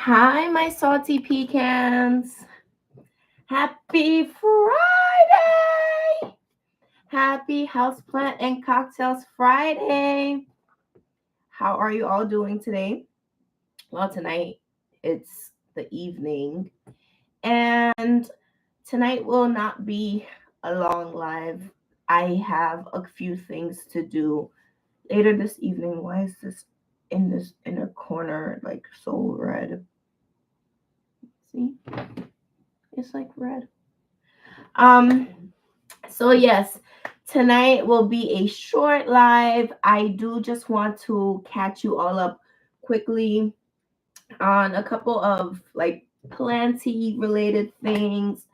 Hi, my salty pecans. Happy Friday! Happy Houseplant and Cocktails Friday. How are you all doing today? Well, tonight it's the evening, and tonight will not be a long live. I have a few things to do later this evening. Why is this inner corner like so red? See? It's like red. Um, so yes, tonight will be a short live. I do just want to catch you all up quickly on a couple of like planty related things.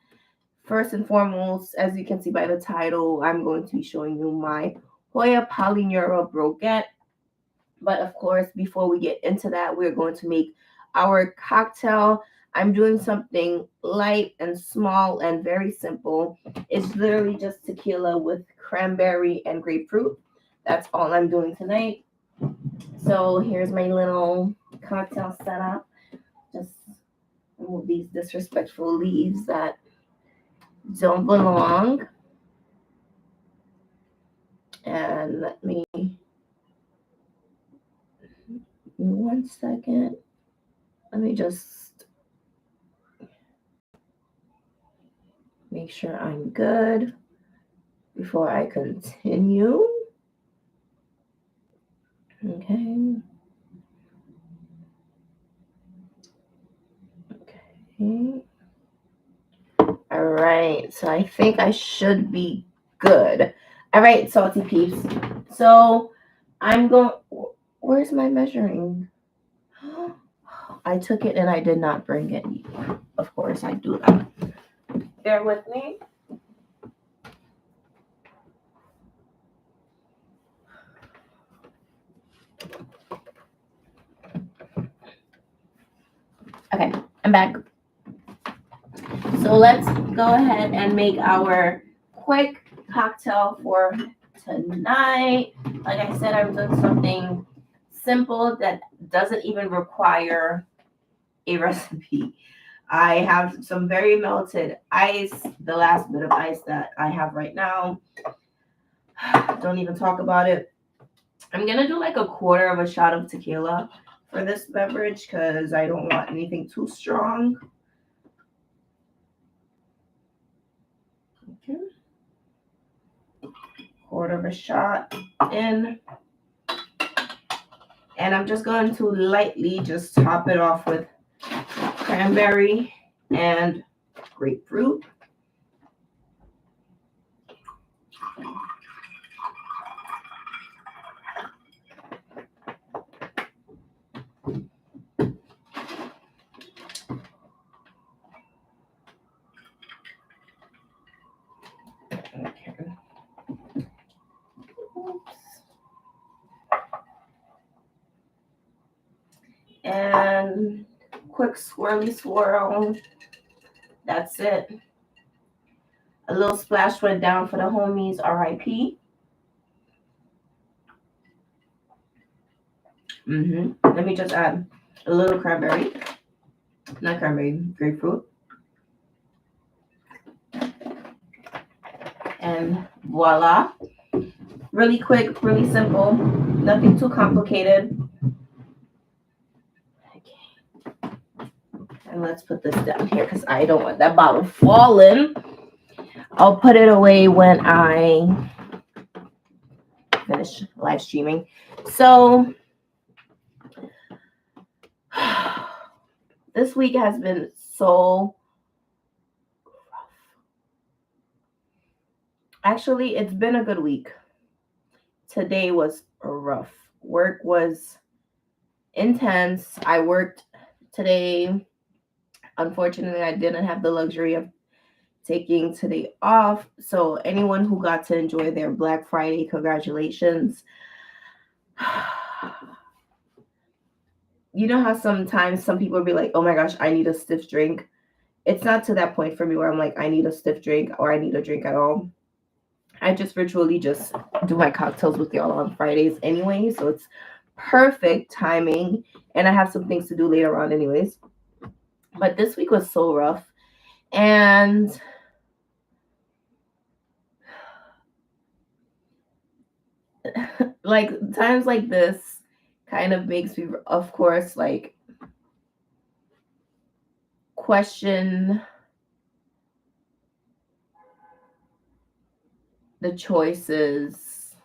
First and foremost, as you can see by the title, I'm going to be showing you my Hoya Polynuera Broget. But of course, before we get into that, we're going to make our cocktail. I'm doing something light and small and very simple. It's literally just tequila with cranberry and grapefruit. That's all I'm doing tonight. So here's my little cocktail setup. Just remove these disrespectful leaves that don't belong. And let me, 1 second. Let me just make sure I'm good before I continue. Okay. Okay. All right. So I think I should be good. All right, salty peeps. So I'm going. Where's my measuring? I took it and I did not bring it. Of course, I do that. Bear with me. Okay, I'm back. So let's go ahead and make our quick cocktail for tonight. Like I said, I'm doing something simple that doesn't even require a recipe. I have some very melted ice, the last bit of ice that I have right now. Don't even talk about it. I'm gonna do like a quarter of a shot of tequila for this beverage because I don't want anything too strong. Okay. Quarter of a shot in. And I'm just going to lightly just top it off with cranberry and grapefruit. Okay. Oops. And quick swirly swirl. That's it. A little splash went down for the homies, RIP. Let me just add a little cranberry. Not cranberry, grapefruit. And voila. Really quick, really simple. Nothing too complicated. Okay. And let's put this down here because I don't want that bottle falling. I'll put it away when I finish live streaming. So this week has been so rough. Actually, it's been a good week. Today was rough. Work was intense. I worked today. Unfortunately, I didn't have the luxury of taking today off. So anyone who got to enjoy their Black Friday, congratulations. You know how sometimes some people be like, oh my gosh, I need a stiff drink. It's not to that point for me where I'm like, I need a stiff drink or I need a drink at all. I just virtually just do my cocktails with y'all on Fridays anyway. So it's perfect timing. And I have some things to do later on anyways. But this week was so rough. And like times like this kind of makes me, of course, like question the choices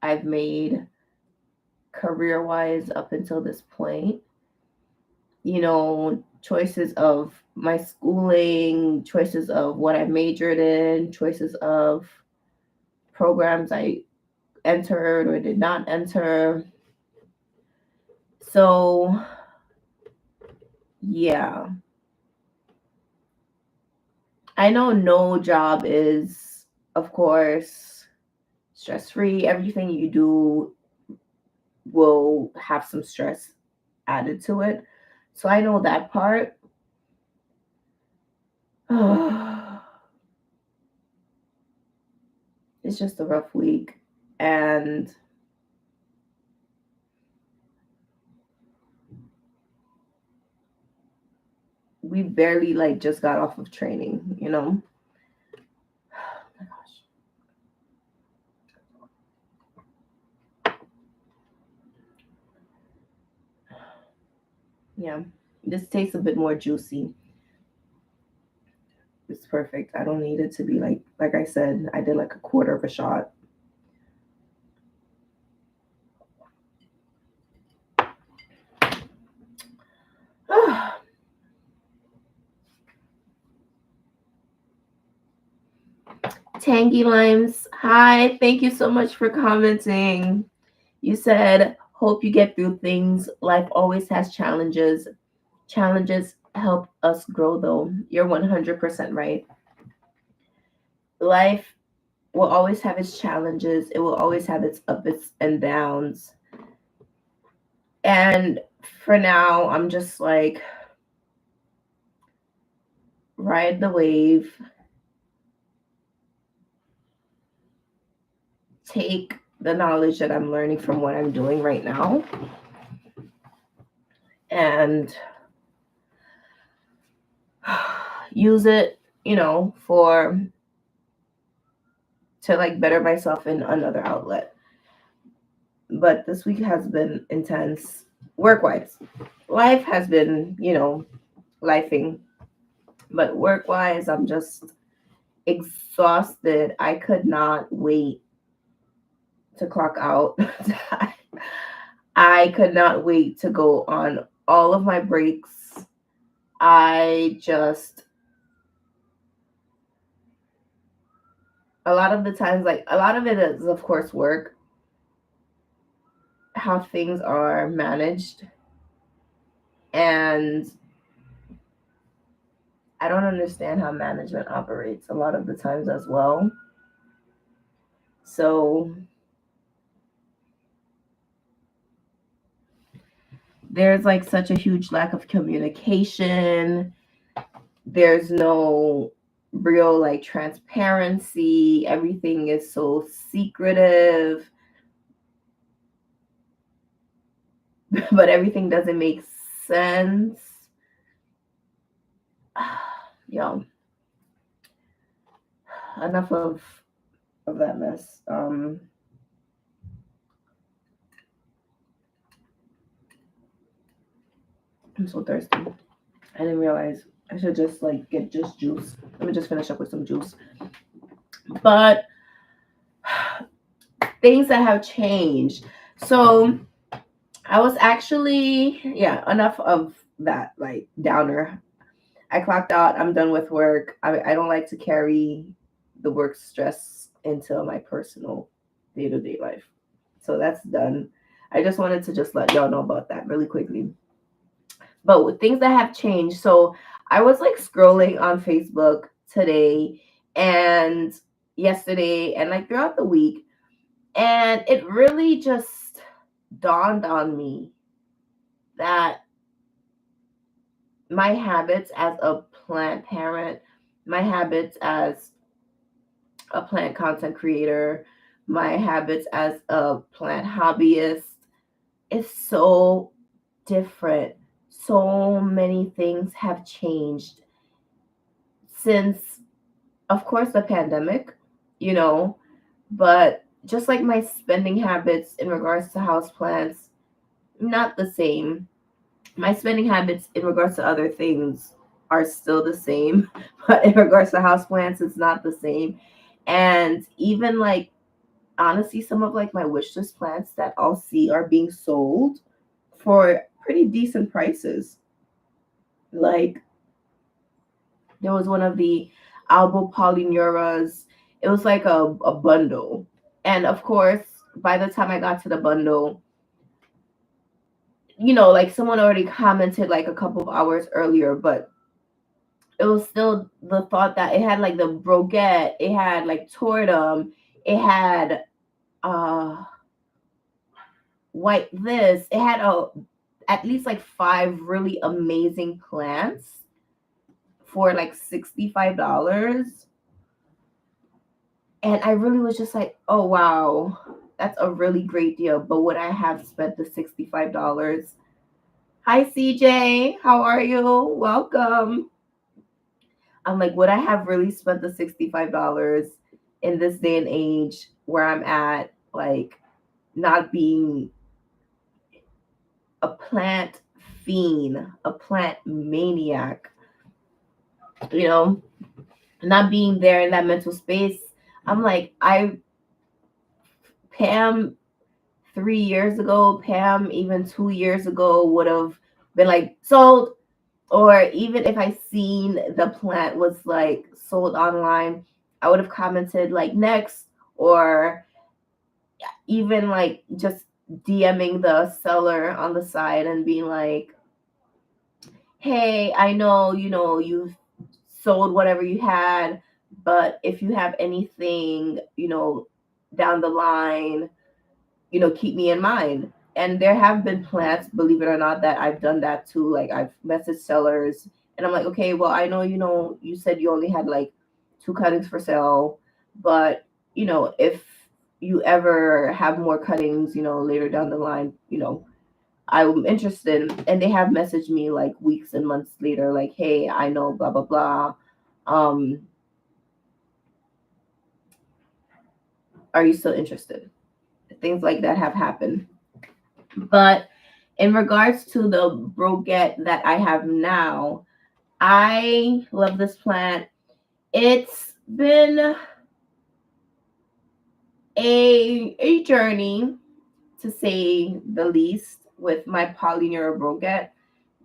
I've made career wise up until this point. Choices of my schooling, choices of what I majored in, choices of programs I entered or did not enter. So, yeah. I know no job is, of course, stress free. Everything you do will have some stress added to it. So I know that part. It's just a rough week. And we barely like just got off of training. Oh my gosh. Yeah. This tastes a bit more juicy. It's perfect. I don't need it to be like I said, I did like a quarter of a shot. Tangy Limes, hi. Thank you so much for commenting. You said, hope you get through things. Life always has challenges. Challenges help us grow, though. You're 100% right. Life will always have its challenges, it will always have its ups and downs. And for now, I'm just like, ride the wave, take the knowledge that I'm learning from what I'm doing right now and use it, for to like better myself in another outlet. But this week has been intense work wise. Life has been, lifing. But work wise, I'm just exhausted. I could not wait to clock out. I could not wait to go on all of my breaks. I just, a lot of the times, like, a lot of it is, of course, work, how things are managed. And I don't understand how management operates a lot of the times as well. So there's like such a huge lack of communication. There's no real like transparency. Everything is so secretive, but everything doesn't make sense. Yo, enough of that mess. I'm so thirsty. I didn't realize I should just like get just juice. Let me just finish up with some juice. But things that have changed. So I was actually, yeah, enough of that like downer. I clocked out. I'm done with work. I don't like to carry the work stress into my personal day-to-day life. So that's done. I just wanted to just let y'all know about that really quickly. But with things that have changed, so I was like scrolling on Facebook today and yesterday and like throughout the week, and it really just dawned on me that my habits as a plant parent, my habits as a plant content creator, my habits as a plant hobbyist is so different So many things have changed since, of course, the pandemic, you know, but just like my spending habits in regards to houseplants, not the same. My spending habits in regards to other things are still the same, but in regards to houseplants, it's not the same. And even like honestly, some of like my wish list plants that I'll see are being sold for pretty decent prices. Like there was one of the Albo Polynueras. It was like a bundle. And of course, by the time I got to the bundle, like someone already commented like a couple of hours earlier, but it was still the thought that it had like the Broget, it had like Tordum, it had uh white this, it had at least like five really amazing plants for like $65. And I really was just like, oh wow, that's a really great deal. But would I have spent the $65? Hi CJ, how are you? Welcome. I'm like, would I have really spent the $65 in this day and age where I'm at, like not being a plant fiend, a plant maniac, you know, not being there in that mental space. I'm like, Pam 3 years ago, Pam even 2 years ago would have been like sold, or even if I seen the plant was like sold online, I would have commented like next, or even like just DMing the seller on the side and being like, hey, I know, you've sold whatever you had, but if you have anything, down the line, keep me in mind. And there have been plants, believe it or not, that I've done that too. Like I've messaged sellers and I'm like, okay, well, I know, you said you only had like two cuttings for sale, but if you ever have more cuttings, later down the line, I'm interested. And they have messaged me like weeks and months later, like, hey, I know, blah, blah, blah. Um, are you still interested? Things like that have happened. But in regards to the Broget that I have now, I love this plant. It's been a journey, to say the least, with my Polynuera Broget.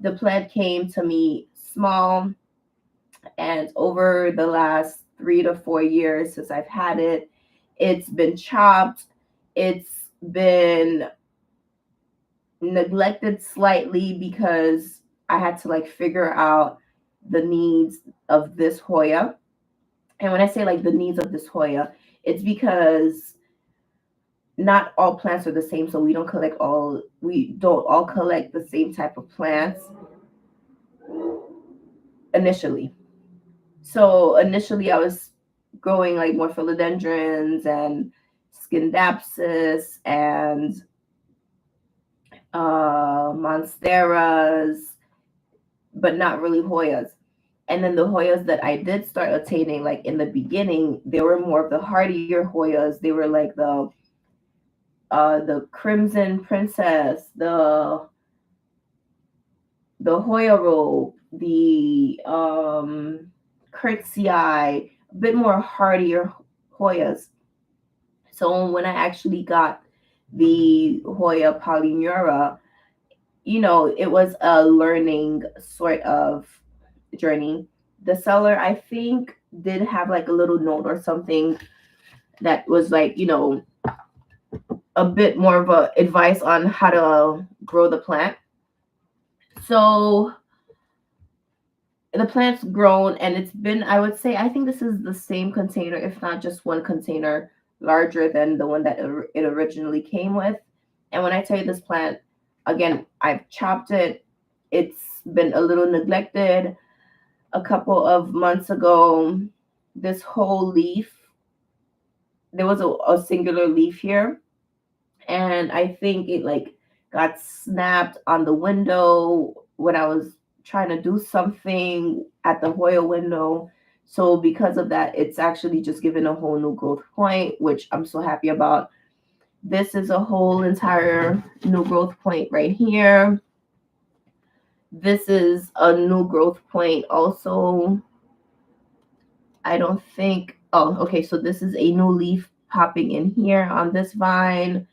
The plant came to me small, and over the last 3 to 4 years since I've had it, it's been chopped. It's been neglected slightly because I had to like figure out the needs of this Hoya. And when I say like the needs of this Hoya, it's because not all plants are the same. So we don't all collect the same type of plants initially. So initially I was growing like more philodendrons and scindapsus and monsteras, but not really Hoyas. And then the Hoyas that I did start attaining, like in the beginning, they were more of the hardier Hoyas. They were like the Crimson Princess, the Hoya Robe, the Curtsy Eye, a bit more hardier Hoyas. So when I actually got the Hoya Polyneura, it was a learning sort of journey. The seller, I think, did have like a little note or something that was like, a bit more of a advice on how to grow the plant. So the plant's grown and it's been, I would say, I think this is the same container, if not just one container larger than the one that it originally came with. And when I tell you this plant, again, I've chopped it. It's been a little neglected. A couple of months ago, this whole leaf, there was a singular leaf here, and I think it like got snapped on the window when I was trying to do something at the Hoya window. So because of that, it's actually just given a whole new growth point, which I'm so happy about. This is a whole entire new growth point right here. This is a new growth point also. I don't think, oh, okay, so this is a new leaf popping in here on this vine.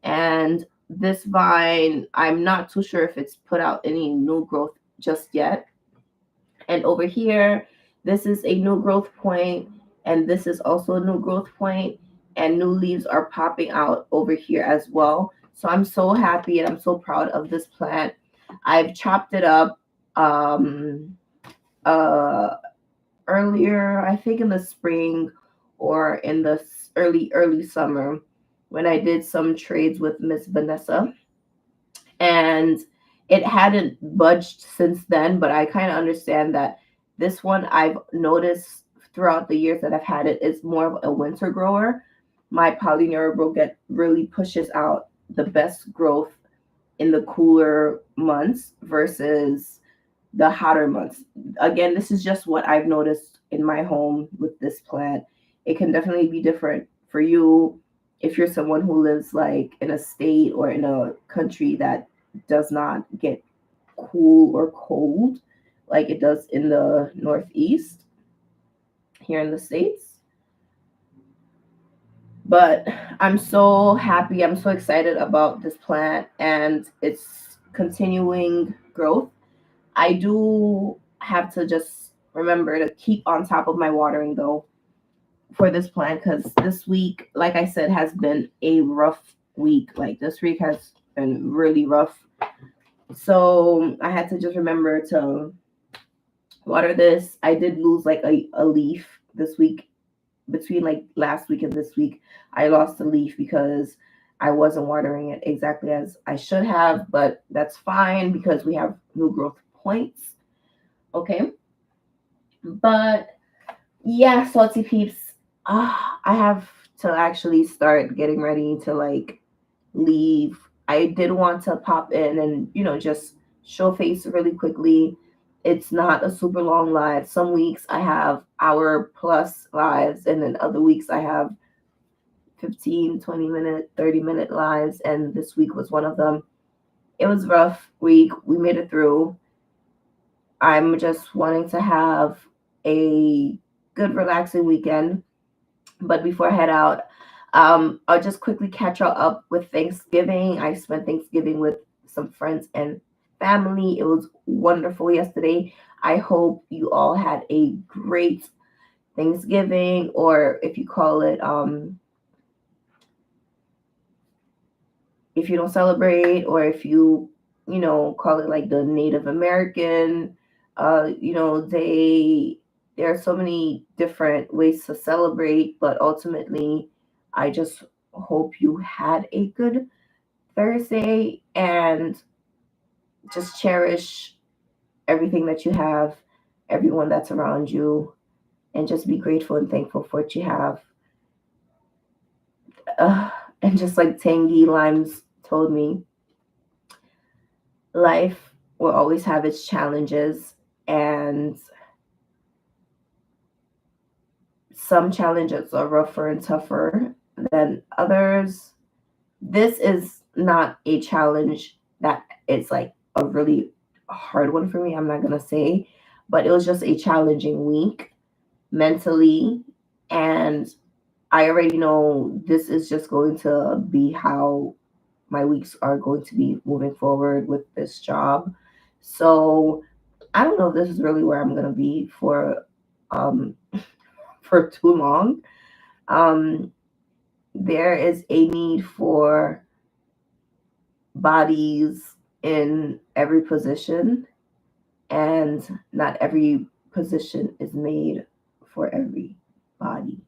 And this vine, I'm not too sure if it's put out any new growth just yet. And over here, this is a new growth point, and this is also a new growth point, and new leaves are popping out over here as well. So I'm so happy and I'm so proud of this plant. I've chopped it up uh earlier, I think in the spring or in the early summer, when I did some trades with Miss Vanessa, and it hadn't budged since then. But I kind of understand that this one, I've noticed throughout the years that I've had it, is more of a winter grower. My Polynuera Broget really pushes out the best growth in the cooler months versus the hotter months. Again, this is just what I've noticed in my home with this plant. It can definitely be different for you if you're someone who lives like in a state or in a country that does not get cool or cold like it does in the Northeast here in the States. But I'm so happy, I'm so excited about this plant and its continuing growth. I do have to just remember to keep on top of my watering though for this plant, because this week, like I said, has been a rough week. Like this week has been really rough. So I had to just remember to water this. I did lose like a leaf this week. Between like last week and this week, I lost a leaf because I wasn't watering it exactly as I should have, but that's fine because we have new growth points. Okay. But yeah, salty peeps, I have to actually start getting ready to like leave. I did want to pop in and, just show face really quickly. It's not a super long live. Some weeks I have hour plus lives, and then other weeks I have 15, 20-minute, 30-minute lives. And this week was one of them. It was a rough week. We made it through. I'm just wanting to have a good, relaxing weekend. But before I head out, I'll just quickly catch y'all up with Thanksgiving. I spent Thanksgiving with some friends and family. It was wonderful yesterday. I hope you all had a great Thanksgiving, or if you call it, if you don't celebrate, or if you, call it like the Native American, there are so many different ways to celebrate, but ultimately, I just hope you had a good Thursday and just cherish everything that you have, everyone that's around you, and just be grateful and thankful for what you have. Uh, and just like Tangy Limes told me, life will always have its challenges, and some challenges are rougher and tougher than others. This is not a challenge that it's like a really hard one for me, I'm not going to say, but it was just a challenging week mentally. And I already know this is just going to be how my weeks are going to be moving forward with this job. So I don't know if this is really where I'm going to be um for too long. Um there is a need for bodies in every position, and not every position is made for every body.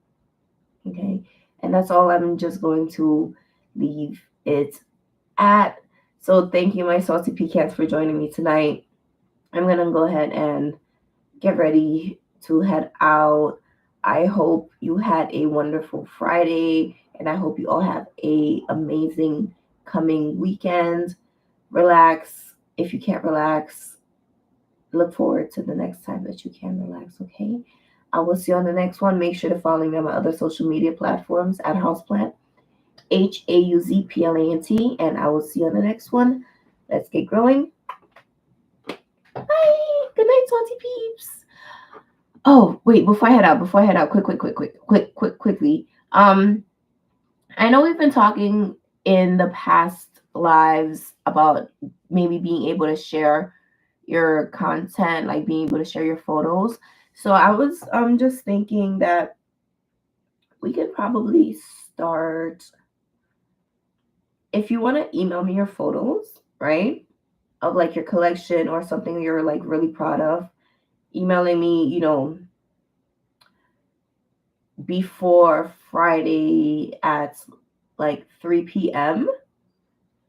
Okay. And that's all I'm just going to leave it at. So thank you, my salty pecans, for joining me tonight. I'm going to go ahead and get ready to head out. I hope you had a wonderful Friday, and I hope you all have a amazing coming weekend. Relax. If you can't relax, look forward to the next time that you can relax, okay? I will see you on the next one. Make sure to follow me on my other social media platforms at HauzPlant, HauzPlant, and I will see you on the next one. Let's get growing. Bye. Good night, Swanty peeps. Oh, wait, before I head out, quickly. I know we've been talking in the past lives about maybe being able to share your content, like being able to share your photos. So I was just thinking that we could probably start, if you want to email me your photos, right? Of like your collection or something you're like really proud of, emailing me, before Friday at like 3 p.m.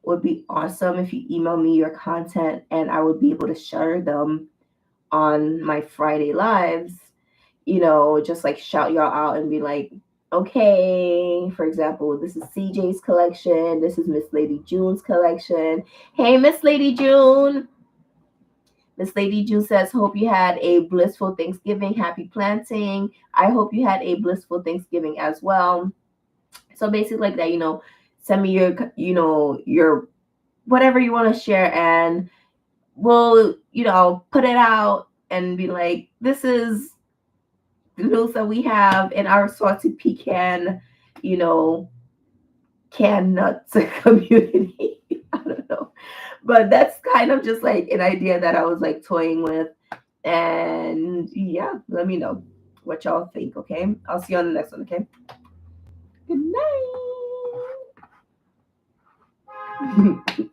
would be awesome if you email me your content and I would be able to share them on my Friday lives, just like shout y'all out and be like, okay, for example, this is CJ's collection. This is Miss Lady June's collection. Hey, Miss Lady June. Miss Lady June says, hope you had a blissful Thanksgiving. Happy planting. I hope you had a blissful Thanksgiving as well. So basically like that, send me your whatever you want to share and we'll, put it out and be like, this is the news that we have in our salted pecan, can nuts community. I don't know. But that's kind of just like an idea that I was like toying with. And yeah, let me know what y'all think, okay? I'll see you on the next one, okay? Good night.